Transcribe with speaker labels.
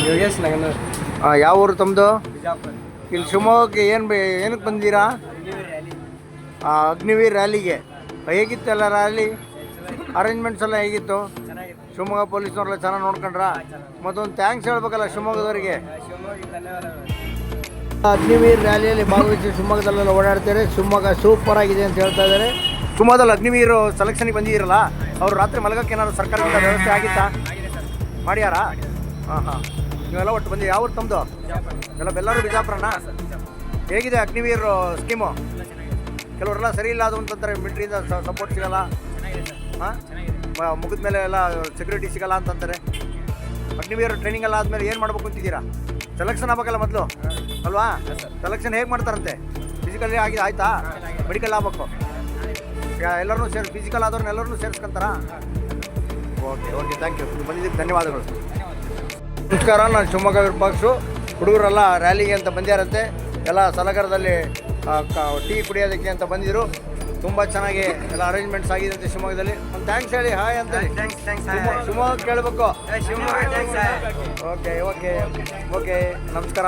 Speaker 1: ಯೋಗೇಶ್ ನಗನೂರ್.
Speaker 2: ಯಾವ ಊರು ತಮ್ಮದು?
Speaker 1: ಬಿಜಾಪುರ.
Speaker 2: ಇಲ್ಲಿ ಶಿವಮೊಗ್ಗಕ್ಕೆ ಏನಕ್ಕೆ ಬಂದಿರಾ? ಅಗ್ನಿವೀರ್ ರ್ಯಾಲಿಗೆ. ಹೇಗಿತ್ತು ಎಲ್ಲ ರ್ಯಾಲಿ? ಅರೇಂಜ್ಮೆಂಟ್ಸ್ ಎಲ್ಲ ಹೇಗಿತ್ತು?
Speaker 1: ಚೆನ್ನಾಗಿತ್ತು.
Speaker 2: ಶಿವಮೊಗ್ಗ ಪೊಲೀಸ್ನವ್ರೆಲ್ಲ ಚೆನ್ನಾಗಿ ನೋಡ್ಕೊಂಡ್ರಾ? ಮತ್ತೊಂದು ಥ್ಯಾಂಕ್ಸ್ ಹೇಳ್ಬೇಕಲ್ಲ ಶಿವಮೊಗ್ಗದವರಿಗೆ.
Speaker 1: ಶಿವಮೊಗ್ಗ ಧನ್ಯವಾದಗಳು.
Speaker 2: ಅಗ್ನಿವೀರ್ ರ್ಯಾಲಿಯಲ್ಲಿ ಭಾಗವಹಿಸಿ ಶಿವಮೊಗ್ಗದಲ್ಲೆಲ್ಲ ಓಡಾಡ್ತಾರೆ. ಶಿವಮೊಗ್ಗ ಸೂಪರ್ ಆಗಿದೆ ಅಂತ ಹೇಳ್ತಾ ಇದ್ದಾರೆ. ಶಿವಮೊಗ್ಗದಲ್ಲಿ ಅಗ್ನಿವೀರು ಸೆಲೆಕ್ಷನ್ಗೆ ಬಂದಿದ್ದೀರಲ್ಲ, ಅವರು ರಾತ್ರಿ ಮಲಗಕ್ಕೆ ಏನಾದ್ರು ಸರ್ಕಾರದಿಂದ ವ್ಯವಸ್ಥೆ ಆಗಿತ್ತಾ? ಮಾಡ್ಯಾರಾ? ಹಾಂ. ನೀವೆಲ್ಲ ಒಟ್ಟು ಬಂದು ಯಾವ ಊರು ತಮ್ಮದು? ಎಲ್ಲರೂ ಬಿಜಾಪುರನಾ? ಹೇಗಿದೆ ಅಗ್ನಿವೀರ್ ಸ್ಕೀಮು? ಕೆಲವರೆಲ್ಲ ಸರಿ ಇಲ್ಲ ಅದು ಅಂತಂತಾರೆ, ಮಿಲಿಟ್ರಿಯಿಂದ ಸಪೋರ್ಟ್ ಸಿಗಲ್ಲ, ಹಾಂ, ಮುಗಿದ ಮೇಲೆ ಎಲ್ಲ ಸೆಕ್ಯೂರಿಟಿ ಸಿಗಲ್ಲ ಅಂತಂತಾರೆ. ಅಗ್ನಿವೀರ್ ಟ್ರೈನಿಂಗ್ ಎಲ್ಲ ಆದಮೇಲೆ ಏನು ಮಾಡ್ಬೇಕು ಅಂತಿದ್ದೀರಾ? ಸೆಲೆಕ್ಷನ್ ಆಗ್ಬೇಕಲ್ಲ ಮೊದಲು ಅಲ್ವಾ? ಸೆಲೆಕ್ಷನ್ ಹೇಗೆ ಮಾಡ್ತಾರಂತೆ? ಫಿಸಿಕಲಿ ಆಗಿ ಆಯ್ತಾ? ಮೆಡಿಕಲ್ ಆಗ್ಬೇಕು. ಎಲ್ಲರೂ ಫಿಸಿಕಲ್ ಆದವ್ರನ್ನ ಎಲ್ಲರೂ ಸೇರಿಸ್ಕೊಂತಾರಾ? Okay thank you. ಬಂದಿದ್ದಕ್ಕೆ ಧನ್ಯವಾದಗಳು. ನಮಸ್ಕಾರ, ನಾನು ಶಿವಮೊಗ್ಗ ವಿರೂಪಾಕ್ಷು. ಹುಡುಗರೆಲ್ಲ ರ್ಯಾಲಿಗೆ ಅಂತ ಬಂದ್ಯಾರಂತೆ. ಎಲ್ಲ ಸಲಗರದಲ್ಲಿ ಟೀ ಕುಡಿಯೋದಕ್ಕೆ ಅಂತ ಬಂದಿದ್ರು. ತುಂಬ ಚೆನ್ನಾಗಿ ಎಲ್ಲ ಅರೇಂಜ್ಮೆಂಟ್ಸ್ ಆಗಿದೆ ಅಂತೆ ಶಿವಮೊಗ್ಗದಲ್ಲಿ. ಒಂದು ಥ್ಯಾಂಕ್ಸ್ ಹೇಳಿ, ಹಾಯ್ ಅಂತ ಹೇಳಿ. ಶಿವಮೊಗ್ಗ ಕೇಳಬೇಕು. ಓಕೆ ನಮಸ್ಕಾರ.